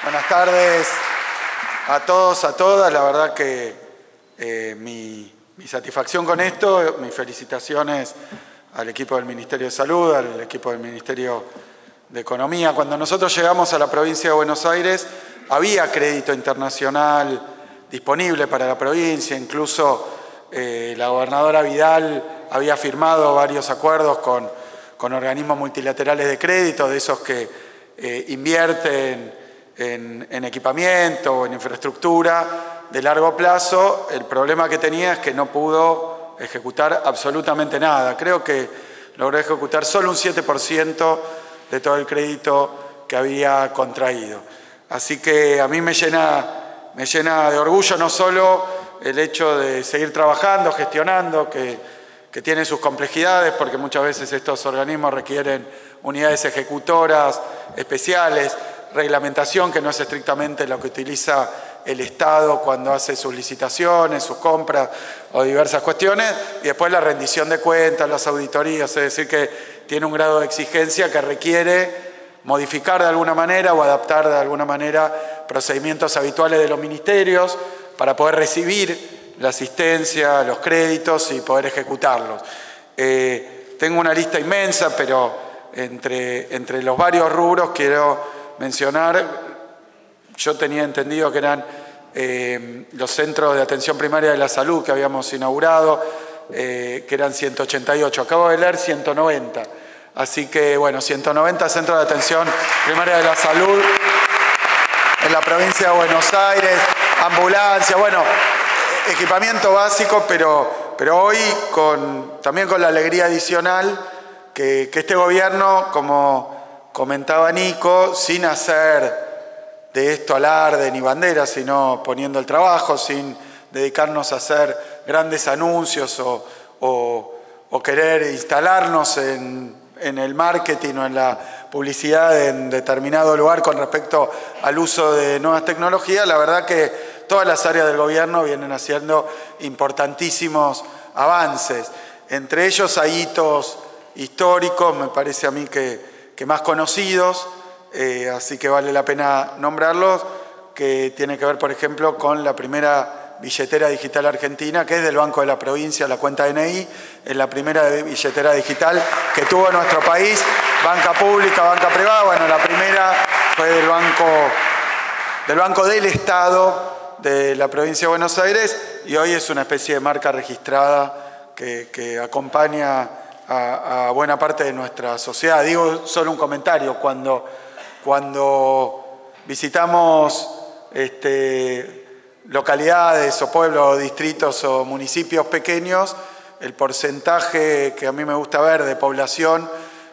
Buenas tardes a todos, a todas. La verdad que mi satisfacción con esto, mis felicitaciones al equipo del Ministerio de Salud, al equipo del Ministerio de Economía. Cuando nosotros llegamos a la provincia de Buenos Aires, había crédito internacional disponible para la provincia, incluso la gobernadora Vidal había firmado varios acuerdos con organismos multilaterales de crédito, de esos que invierten en equipamiento o en infraestructura de largo plazo. El problema que tenía es que no pudo ejecutar absolutamente nada. Creo que logró ejecutar solo un 7% de todo el crédito que había contraído. Así que a mí me llena de orgullo no solo el hecho de seguir trabajando, gestionando, que tiene sus complejidades, porque muchas veces estos organismos requieren unidades ejecutoras especiales, reglamentación que no es estrictamente lo que utiliza el Estado cuando hace sus licitaciones, sus compras o diversas cuestiones, y después la rendición de cuentas, las auditorías, es decir, que tiene un grado de exigencia que requiere modificar de alguna manera o adaptar de alguna manera procedimientos habituales de los ministerios para poder recibir la asistencia, los créditos y poder ejecutarlos. Tengo una lista inmensa, pero entre los varios rubros quiero mencionar, yo tenía entendido que eran los centros de atención primaria de la salud que habíamos inaugurado, que eran 188, acabo de leer 190, así que bueno, 190 centros de atención primaria de la salud en la provincia de Buenos Aires, ambulancia, bueno, equipamiento básico, pero hoy también con la alegría adicional que este gobierno, como comentaba Nico, sin hacer de esto alarde ni bandera, sino poniendo el trabajo, sin dedicarnos a hacer grandes anuncios o querer instalarnos en el marketing o en la publicidad en determinado lugar con respecto al uso de nuevas tecnologías. La verdad que todas las áreas del gobierno vienen haciendo importantísimos avances. Entre ellos hay hitos históricos, me parece a mí que más conocidos, así que vale la pena nombrarlos, que tiene que ver, por ejemplo, con la primera billetera digital argentina, que es del Banco de la Provincia, la cuenta DNI, es la primera billetera digital que tuvo nuestro país, banca pública, banca privada. Bueno, la primera fue del Banco del Estado de la provincia de Buenos Aires y hoy es una especie de marca registrada que acompaña a buena parte de nuestra sociedad. Digo solo un comentario, cuando visitamos localidades o pueblos o distritos o municipios pequeños, el porcentaje que a mí me gusta ver de población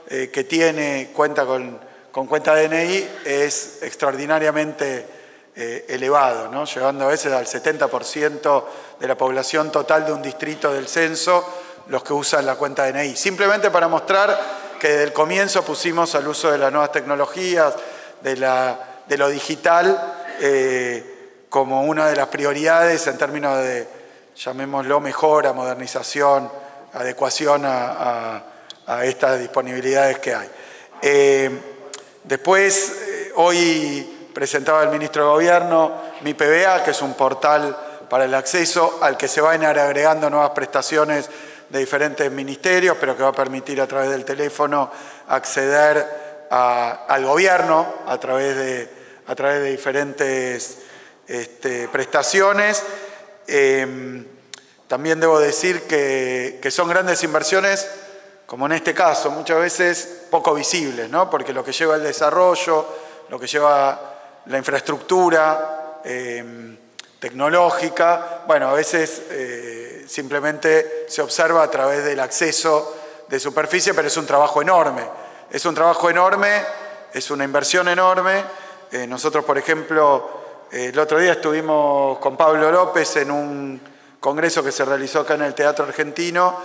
que cuenta con cuenta DNI es extraordinariamente elevado, ¿no? Llegando a veces al 70% de la población total de un distrito del censo los que usan la cuenta DNI. Simplemente para mostrar que desde el comienzo pusimos al uso de las nuevas tecnologías, de lo digital, como una de las prioridades en términos de, llamémoslo, mejora, modernización, adecuación a estas disponibilidades que hay. Después, hoy presentaba el ministro de Gobierno Mi PBA, que es un portal para el acceso al que se van a ir agregando nuevas prestaciones de diferentes ministerios, pero que va a permitir a través del teléfono acceder al gobierno a través de diferentes prestaciones. También debo decir que son grandes inversiones, como en este caso, muchas veces poco visibles, ¿no? Porque lo que lleva el desarrollo, lo que lleva la infraestructura tecnológica, bueno, a veces simplemente se observa a través del acceso de superficie, pero es un trabajo enorme. Es un trabajo enorme, es una inversión enorme. Nosotros, por ejemplo, el otro día estuvimos con Pablo López en un congreso que se realizó acá en el Teatro Argentino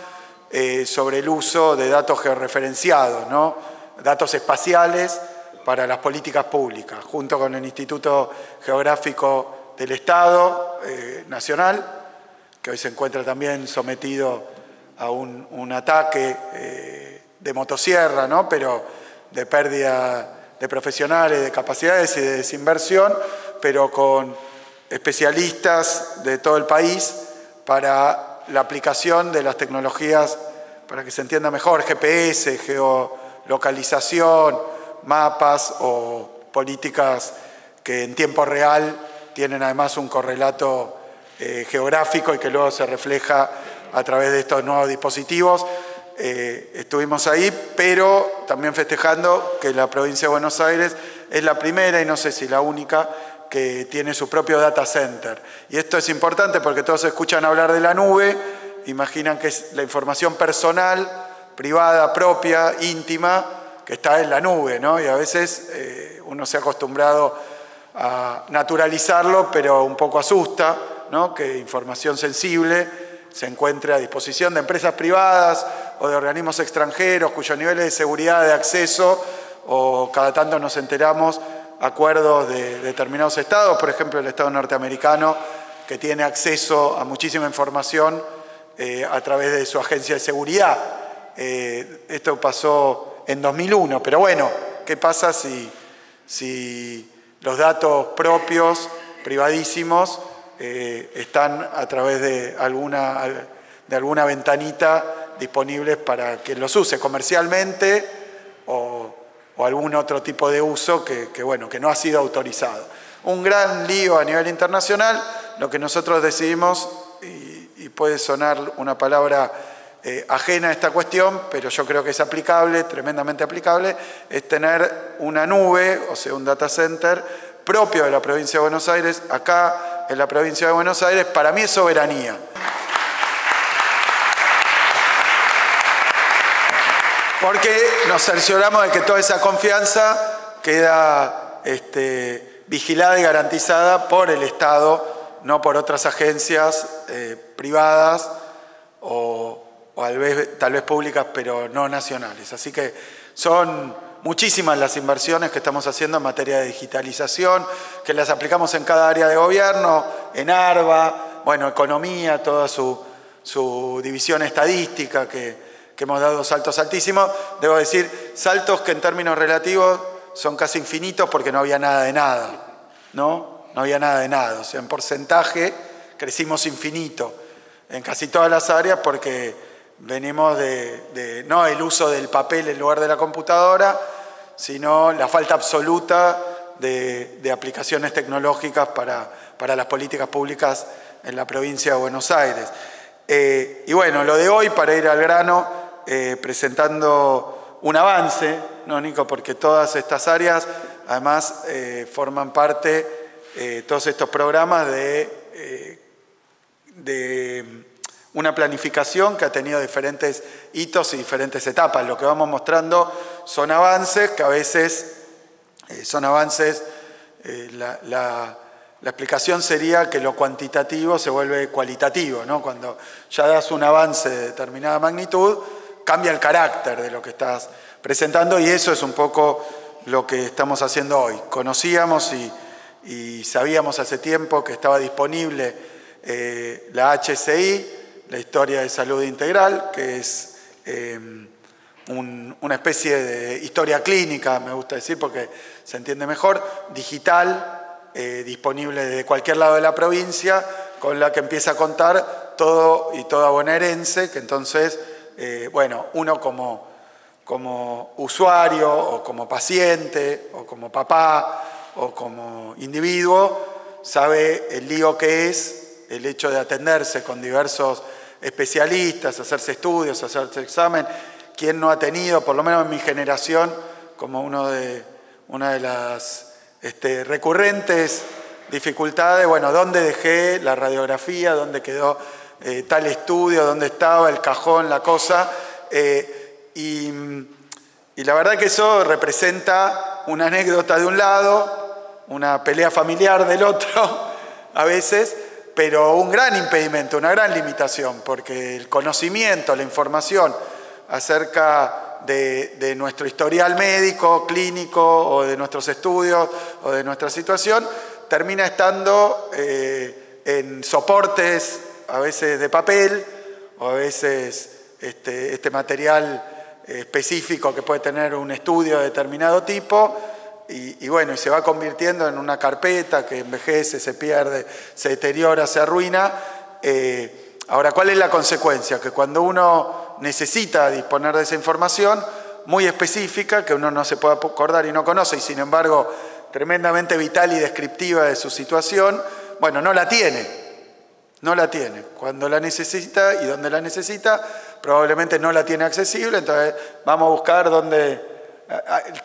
sobre el uso de datos georreferenciados, ¿no? Datos espaciales para las políticas públicas, junto con el Instituto Geográfico del Estado Nacional, que hoy se encuentra también sometido a un ataque de motosierra, ¿no? Pero de pérdida de profesionales, de capacidades y de desinversión, pero con especialistas de todo el país para la aplicación de las tecnologías, para que se entienda mejor, GPS, geolocalización, mapas o políticas que en tiempo real tienen además un correlato geográfico y que luego se refleja a través de estos nuevos dispositivos. Estuvimos ahí, pero también festejando que la provincia de Buenos Aires es la primera y no sé si la única que tiene su propio data center. Y esto es importante porque todos escuchan hablar de la nube, imaginan que es la información personal, privada, propia, íntima, que está en la nube, ¿no? Y a veces uno se ha acostumbrado a naturalizarlo, pero un poco asusta, ¿no? Que información sensible se encuentre a disposición de empresas privadas o de organismos extranjeros cuyos niveles de seguridad, de acceso, o cada tanto nos enteramos, acuerdos de determinados estados, por ejemplo el estado norteamericano, que tiene acceso a muchísima información a través de su agencia de seguridad. Esto pasó en 2001, pero bueno, ¿qué pasa si los datos propios, privadísimos, están a través de alguna ventanita disponibles para quien los use comercialmente o algún otro tipo de uso que no ha sido autorizado? Un gran lío a nivel internacional. Lo que nosotros decidimos, y puede sonar una palabra ajena a esta cuestión, pero yo creo que es aplicable, tremendamente aplicable, es tener una nube, o sea, un data center propio de la provincia de Buenos Aires, acá en la provincia de Buenos Aires. Para mí es soberanía. Porque nos cercioramos de que toda esa confianza queda vigilada y garantizada por el Estado, no por otras agencias privadas o tal vez públicas, pero no nacionales. Así que son muchísimas las inversiones que estamos haciendo en materia de digitalización, que las aplicamos en cada área de gobierno, en ARBA, bueno, economía, toda su división estadística, que hemos dado saltos altísimos. Debo decir, saltos que en términos relativos son casi infinitos porque no había nada de nada, ¿no? No había nada de nada. O sea, en porcentaje crecimos infinito en casi todas las áreas porque venimos de no el uso del papel en lugar de la computadora, sino la falta absoluta de aplicaciones tecnológicas para las políticas públicas en la provincia de Buenos Aires. Y bueno, lo de hoy, para ir al grano, presentando un avance, ¿no, Nico? Porque todas estas áreas, además, forman parte, todos estos programas de una planificación que ha tenido diferentes hitos y diferentes etapas. Lo que vamos mostrando son avances que a veces son avances, la explicación sería que lo cuantitativo se vuelve cualitativo, ¿no? Cuando ya das un avance de determinada magnitud, cambia el carácter de lo que estás presentando, y eso es un poco lo que estamos haciendo hoy. Conocíamos y sabíamos hace tiempo que estaba disponible la HCI, la Historia de Salud Integral, que es una especie de historia clínica, me gusta decir porque se entiende mejor, digital, disponible desde cualquier lado de la provincia, con la que empieza a contar todo y toda bonaerense, que entonces, bueno, uno como usuario o como paciente o como papá o como individuo sabe el lío que es el hecho de atenderse con diversos especialistas, hacerse estudios, hacerse examen. ¿Quién no ha tenido, por lo menos en mi generación, como una de las recurrentes dificultades, bueno, ¿dónde dejé la radiografía? ¿Dónde quedó tal estudio? ¿Dónde estaba el cajón, la cosa? Y la verdad que eso representa una anécdota de un lado, una pelea familiar del otro, a veces, pero un gran impedimento, una gran limitación, porque el conocimiento, la información acerca de nuestro historial médico, clínico, o de nuestros estudios, o de nuestra situación, termina estando en soportes, a veces de papel, o a veces este material específico que puede tener un estudio de determinado tipo, y bueno, y se va convirtiendo en una carpeta que envejece, se pierde, se deteriora, se arruina. Ahora, ¿cuál es la consecuencia? Que cuando uno necesita disponer de esa información muy específica, que uno no se puede acordar y no conoce, y sin embargo tremendamente vital y descriptiva de su situación, bueno, no la tiene. No la tiene. Cuando la necesita y donde la necesita, probablemente no la tiene accesible, entonces vamos a buscar donde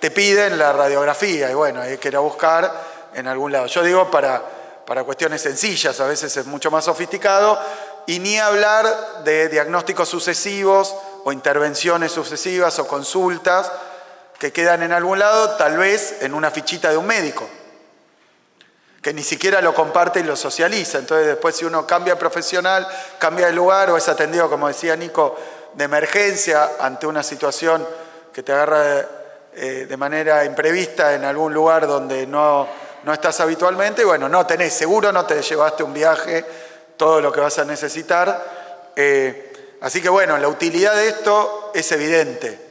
te piden la radiografía, y bueno, hay que ir a buscar en algún lado. Yo digo para cuestiones sencillas, a veces es mucho más sofisticado, y ni hablar de diagnósticos sucesivos o intervenciones sucesivas o consultas que quedan en algún lado, tal vez en una fichita de un médico, que ni siquiera lo comparte y lo socializa. Entonces después, si uno cambia de profesional, cambia de lugar o es atendido, como decía Nico, de emergencia ante una situación que te agarra de manera imprevista en algún lugar donde no estás habitualmente, y bueno, no tenés, seguro no te llevaste un viaje, todo lo que vas a necesitar. Así que bueno, la utilidad de esto es evidente.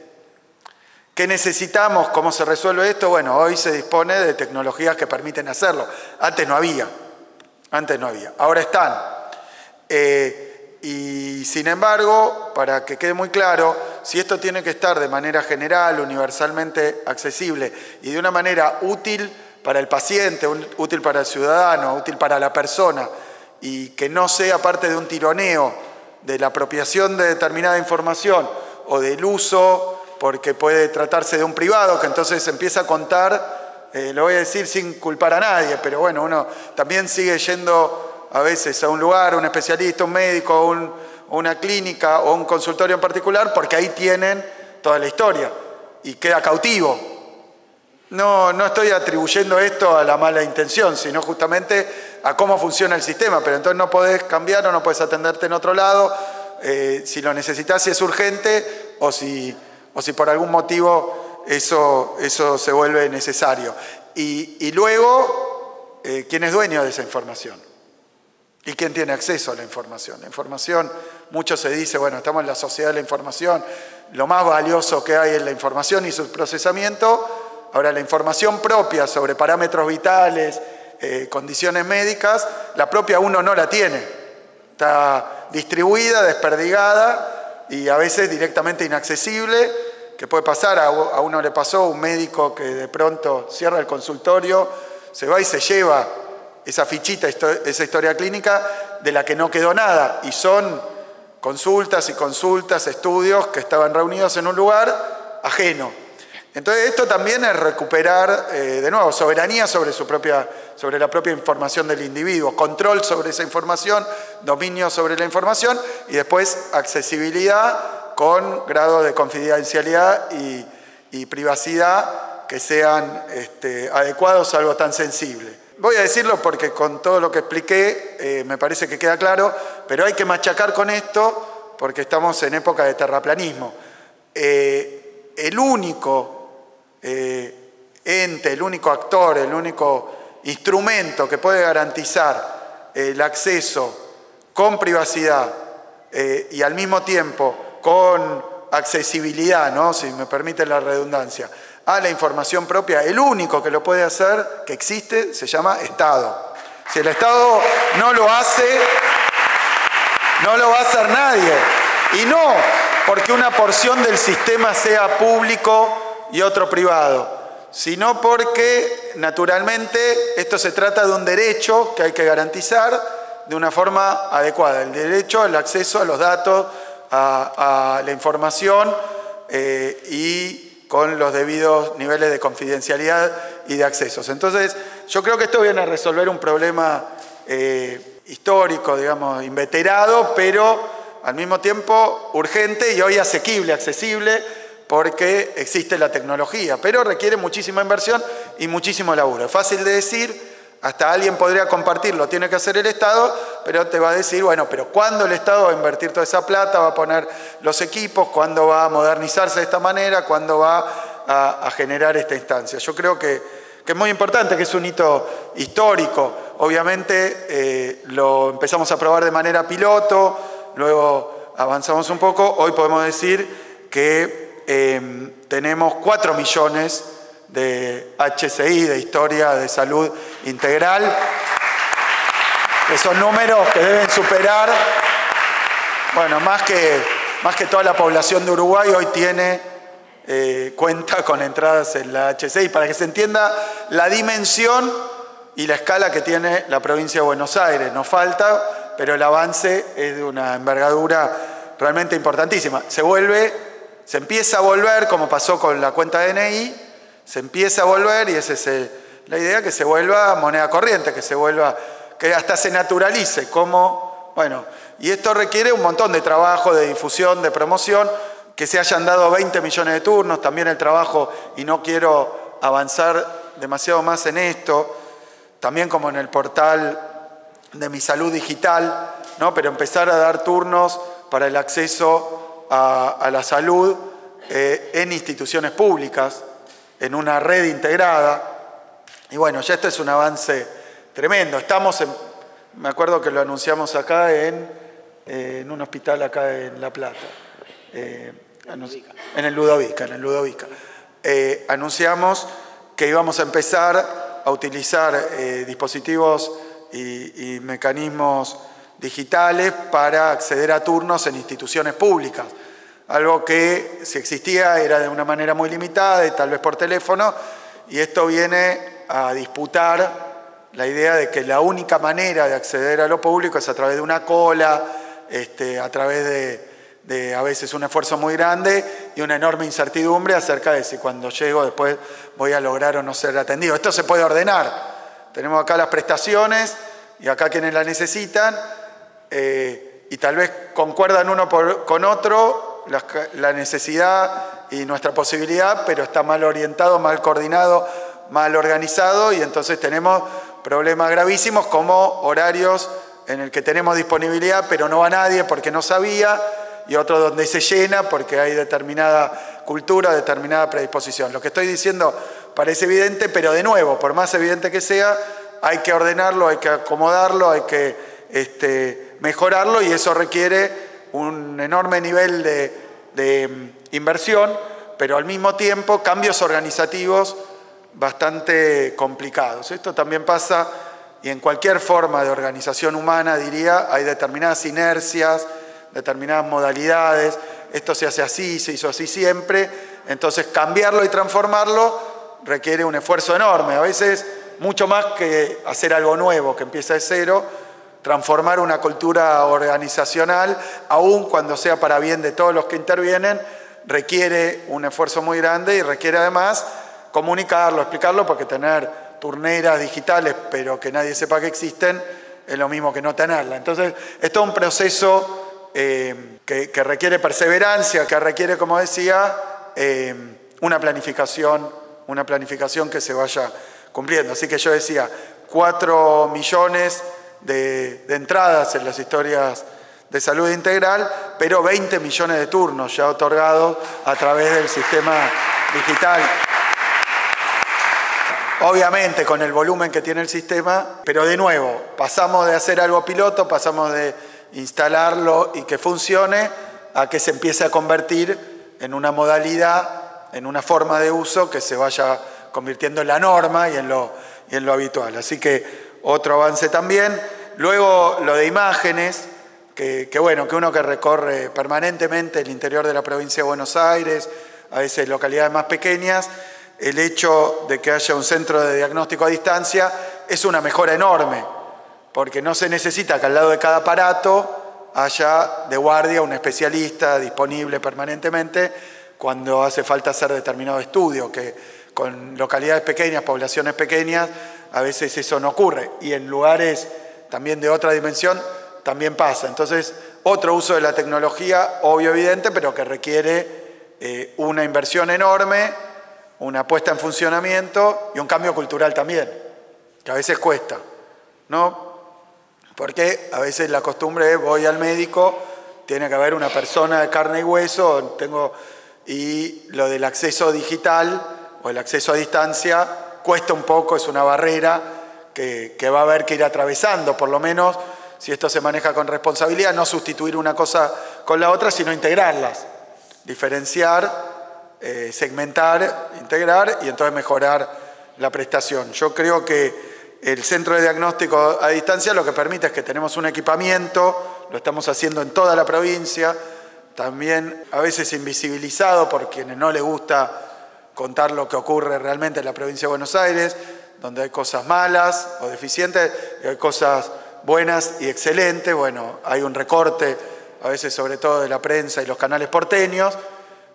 ¿Qué necesitamos? ¿Cómo se resuelve esto? Bueno, hoy se dispone de tecnologías que permiten hacerlo. Antes no había. Ahora están. Y sin embargo, para que quede muy claro, si esto tiene que estar de manera general, universalmente accesible y de una manera útil para el paciente, útil para el ciudadano, útil para la persona, y que no sea parte de un tironeo de la apropiación de determinada información o del uso, porque puede tratarse de un privado que entonces empieza a contar, lo voy a decir sin culpar a nadie, pero bueno, uno también sigue yendo a veces a un lugar, un especialista, un médico, una clínica o un consultorio en particular, porque ahí tienen toda la historia y queda cautivo. No estoy atribuyendo esto a la mala intención, sino justamente a cómo funciona el sistema, pero entonces no podés cambiar o no podés atenderte en otro lado, si lo necesitas, si es urgente o si por algún motivo eso se vuelve necesario. Y luego, ¿quién es dueño de esa información? ¿Y quién tiene acceso a la información? La información, mucho se dice, bueno, estamos en la sociedad de la información, lo más valioso que hay es la información y su procesamiento. Ahora, la información propia sobre parámetros vitales, condiciones médicas, la propia uno no la tiene. Está distribuida, desperdigada y a veces directamente inaccesible, que puede pasar, a uno le pasó, un médico que de pronto cierra el consultorio, se va y se lleva esa fichita, esa historia clínica de la que no quedó nada, y son consultas y consultas, estudios que estaban reunidos en un lugar ajeno. Entonces esto también es recuperar, de nuevo, soberanía sobre la propia información del individuo, control sobre esa información, dominio sobre la información y después accesibilidad con grado de confidencialidad y privacidad que sean adecuados a algo tan sensible. Voy a decirlo porque con todo lo que expliqué me parece que queda claro, pero hay que machacar con esto porque estamos en época de terraplanismo. El único ente, el único actor, el único instrumento que puede garantizar el acceso con privacidad y al mismo tiempo con accesibilidad, ¿no? Si me permite la redundancia, a la información propia, el único que lo puede hacer, que existe, se llama Estado. Si el Estado no lo hace, no lo va a hacer nadie. Y no porque una porción del sistema sea público y otro privado, sino porque, naturalmente, esto se trata de un derecho que hay que garantizar de una forma adecuada. El derecho al acceso a los datos, a la información y con los debidos niveles de confidencialidad y de accesos. Entonces, yo creo que esto viene a resolver un problema histórico, digamos, inveterado, pero al mismo tiempo urgente y hoy asequible, accesible, porque existe la tecnología, pero requiere muchísima inversión y muchísimo laburo. Es fácil de decir, hasta alguien podría compartirlo, tiene que hacer el Estado, pero te va a decir, bueno, pero ¿cuándo el Estado va a invertir toda esa plata, va a poner los equipos, cuándo va a modernizarse de esta manera, cuándo va a generar esta instancia? Yo creo que es muy importante, que es un hito histórico. Obviamente lo empezamos a probar de manera piloto, luego avanzamos un poco, hoy podemos decir que tenemos 4 millones de HCI, de Historia de Salud Integral. Esos números que deben superar, bueno, más que toda la población de Uruguay hoy cuenta con entradas en la HCI, para que se entienda la dimensión y la escala que tiene la provincia de Buenos Aires. Nos falta, pero el avance es de una envergadura realmente importantísima. Se empieza a volver, como pasó con la cuenta DNI, se empieza a volver, y esa es la idea, que se vuelva moneda corriente, que hasta se naturalice, y esto requiere un montón de trabajo, de difusión, de promoción, que se hayan dado 20 millones de turnos, también el trabajo, y no quiero avanzar demasiado más en esto, también como en el portal de Mi Salud Digital, ¿no? Pero empezar a dar turnos para el acceso a la salud en instituciones públicas, en una red integrada. Y bueno, ya este es un avance tremendo. Me acuerdo que lo anunciamos acá en un hospital acá en La Plata, en el Ludovica. Anunciamos que íbamos a empezar a utilizar dispositivos y mecanismos digitales para acceder a turnos en instituciones públicas. Algo que, si existía, era de una manera muy limitada y tal vez por teléfono, y esto viene a disputar la idea de que la única manera de acceder a lo público es a través de una cola, a través de a veces un esfuerzo muy grande y una enorme incertidumbre acerca de si cuando llego después voy a lograr o no ser atendido. Esto se puede ordenar. Tenemos acá las prestaciones y acá quienes la necesitan, y tal vez concuerdan uno con otro la necesidad y nuestra posibilidad, pero está mal orientado, mal coordinado, mal organizado, y entonces tenemos problemas gravísimos como horarios en el que tenemos disponibilidad pero no va nadie porque no sabía, y otros donde se llena porque hay determinada cultura, determinada predisposición. Lo que estoy diciendo parece evidente, pero de nuevo, por más evidente que sea, hay que ordenarlo, hay que acomodarlo, hay que mejorarlo, y eso requiere un enorme nivel de inversión, pero al mismo tiempo cambios organizativos bastante complicados. Esto también pasa, y en cualquier forma de organización humana, diría, hay determinadas inercias, determinadas modalidades. Esto se hace así, se hizo así siempre. Entonces, cambiarlo y transformarlo requiere un esfuerzo enorme. A veces, mucho más que hacer algo nuevo que empieza de cero, transformar una cultura organizacional, aun cuando sea para bien de todos los que intervienen, requiere un esfuerzo muy grande y requiere además comunicarlo, explicarlo, porque tener turneras digitales pero que nadie sepa que existen es lo mismo que no tenerla. Entonces, es todo un proceso que requiere perseverancia, que requiere, como decía, una planificación que se vaya cumpliendo. Así que yo decía, 4 millones de entradas en las historias de salud integral, pero 20 millones de turnos ya otorgados a través del sistema digital. Obviamente con el volumen que tiene el sistema, pero de nuevo, pasamos de hacer algo piloto, pasamos de instalarlo y que funcione, a que se empiece a convertir en una modalidad, en una forma de uso que se vaya convirtiendo en la norma y en lo habitual. Así que otro avance también. Luego lo de imágenes, que uno que recorre permanentemente el interior de la provincia de Buenos Aires, a veces localidades más pequeñas, el hecho de que haya un centro de diagnóstico a distancia es una mejora enorme, porque no se necesita que al lado de cada aparato haya de guardia un especialista disponible permanentemente cuando hace falta hacer determinado estudio, que con localidades pequeñas, poblaciones pequeñas, a veces eso no ocurre, y en lugares también de otra dimensión también pasa. Entonces, otro uso de la tecnología, obvio, evidente, pero que requiere una inversión enorme, una puesta en funcionamiento y un cambio cultural también, que a veces cuesta, ¿no? Porque a veces la costumbre es, voy al médico, tiene que haber una persona de carne y hueso, y lo del acceso digital o el acceso a distancia cuesta un poco, es una barrera que va a haber que ir atravesando, por lo menos si esto se maneja con responsabilidad, no sustituir una cosa con la otra, sino integrarlas, diferenciar segmentar, integrar y entonces mejorar la prestación. Yo creo que el centro de diagnóstico a distancia lo que permite es que tenemos un equipamiento, lo estamos haciendo en toda la provincia, también a veces invisibilizado por quienes no les gusta contar lo que ocurre realmente en la provincia de Buenos Aires, donde hay cosas malas o deficientes, y hay cosas buenas y excelentes. Bueno, hay un recorte, a veces sobre todo de la prensa y los canales porteños,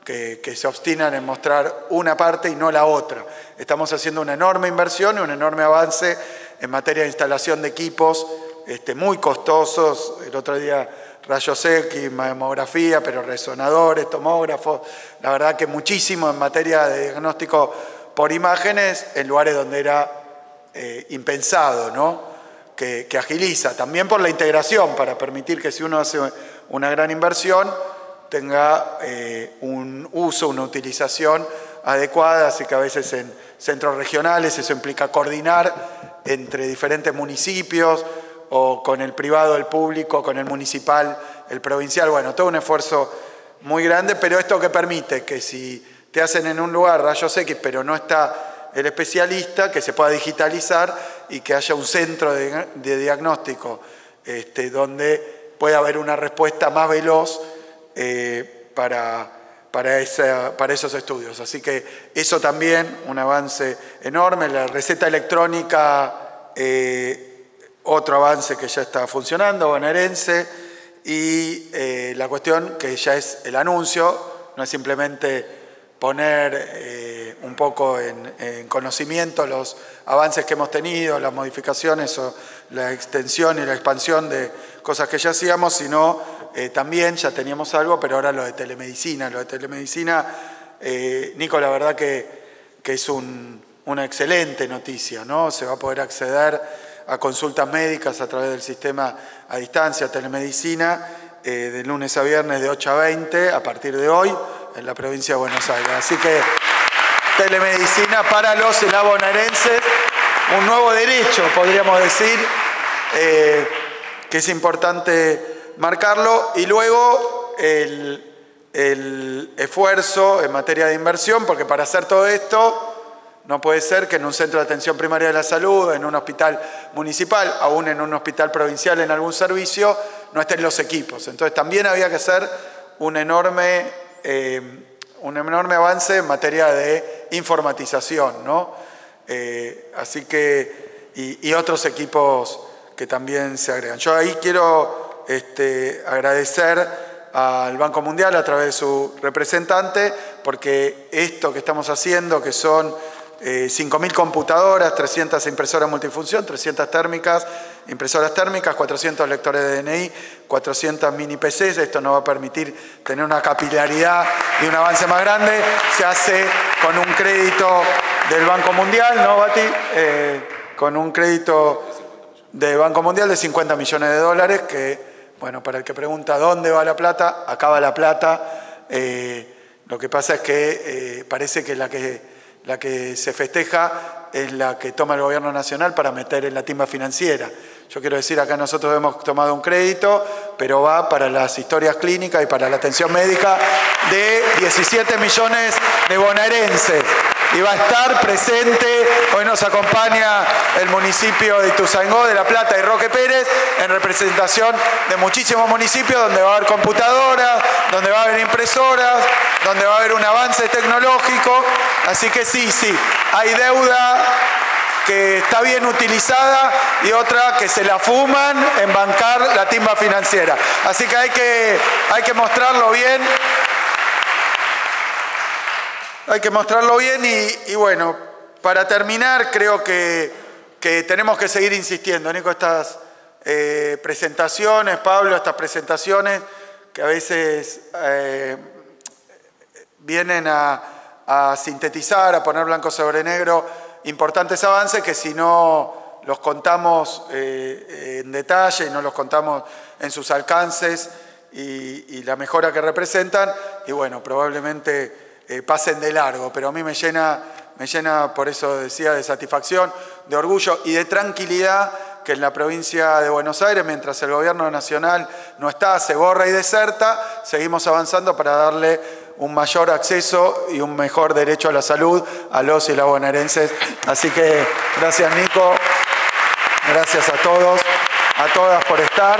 que se obstinan en mostrar una parte y no la otra. Estamos haciendo una enorme inversión y un enorme avance en materia de instalación de equipos muy costosos. El otro día rayos X, mamografía, pero resonadores, tomógrafos, la verdad que muchísimo en materia de diagnóstico por imágenes en lugares donde era impensado, ¿no? Que agiliza, también por la integración, para permitir que si uno hace una gran inversión tenga un uso, una utilización adecuada, así que a veces en centros regionales eso implica coordinar entre diferentes municipios o con el privado, el público, con el municipal, el provincial. Bueno, todo un esfuerzo muy grande, pero esto que permite que si te hacen en un lugar rayos X, pero no está el especialista, que se pueda digitalizar y que haya un centro de diagnóstico donde pueda haber una respuesta más veloz para esos estudios. Así que eso también, un avance enorme. La receta electrónica, otro avance que ya está funcionando, bonaerense, y la cuestión que ya es el anuncio, no es simplemente poner un poco en conocimiento los avances que hemos tenido, las modificaciones o la extensión y la expansión de cosas que ya hacíamos, sino también ya teníamos algo, pero ahora lo de telemedicina. Lo de telemedicina, Nico, la verdad que es una excelente noticia, ¿no? Se va a poder acceder a consultas médicas a través del sistema a distancia, telemedicina, de lunes a viernes de 8 a 20, a partir de hoy, en la provincia de Buenos Aires. Así que telemedicina para los y las bonaerenses, un nuevo derecho, podríamos decir, que es importante marcarlo. Y luego el esfuerzo en materia de inversión, porque para hacer todo esto no puede ser que en un centro de atención primaria de la salud, en un hospital municipal, aún en un hospital provincial en algún servicio, no estén los equipos. Entonces también había que hacer un enorme avance en materia de informatización, ¿no? Así que, y otros equipos que también se agregan. Yo ahí quiero agradecer al Banco Mundial a través de su representante, porque esto que estamos haciendo, que son 5.000 computadoras, 300 impresoras multifunción, 300 térmicas, impresoras térmicas, 400 lectores de DNI, 400 mini PCs. Esto nos va a permitir tener una capilaridad y un avance más grande. Se hace con un crédito del Banco Mundial, ¿no, Bati? Con un crédito del Banco Mundial de 50 millones de dólares, que, bueno, para el que pregunta dónde va la plata, acá va la plata. Lo que pasa es que parece que la que se festeja es la que toma el gobierno nacional para meter en la timba financiera. Yo quiero decir, acá nosotros hemos tomado un crédito, pero va para las historias clínicas y para la atención médica de 17 millones de bonaerenses. Y va a estar presente, hoy nos acompaña el municipio de Ituzaingó, de La Plata y Roque Pérez, en representación de muchísimos municipios donde va a haber computadoras, donde va a haber impresoras, donde va a haber un avance tecnológico. Así que sí, hay deuda que está bien utilizada y otra que se la fuman en bancar la timba financiera. Así que hay que mostrarlo bien. Hay que mostrarlo bien y bueno, para terminar, creo que tenemos que seguir insistiendo, Nico, estas presentaciones, Pablo, estas presentaciones que a veces vienen a sintetizar, a poner blanco sobre negro importantes avances que si no los contamos en detalle y no los contamos en sus alcances y la mejora que representan, y bueno, probablemente pasen de largo, pero a mí me llena, por eso decía, de satisfacción, de orgullo y de tranquilidad que en la provincia de Buenos Aires, mientras el gobierno nacional no está, se borra y deserta, seguimos avanzando para darle un mayor acceso y un mejor derecho a la salud a los y las bonaerenses. Así que gracias, Nico. Gracias a todos, a todas por estar.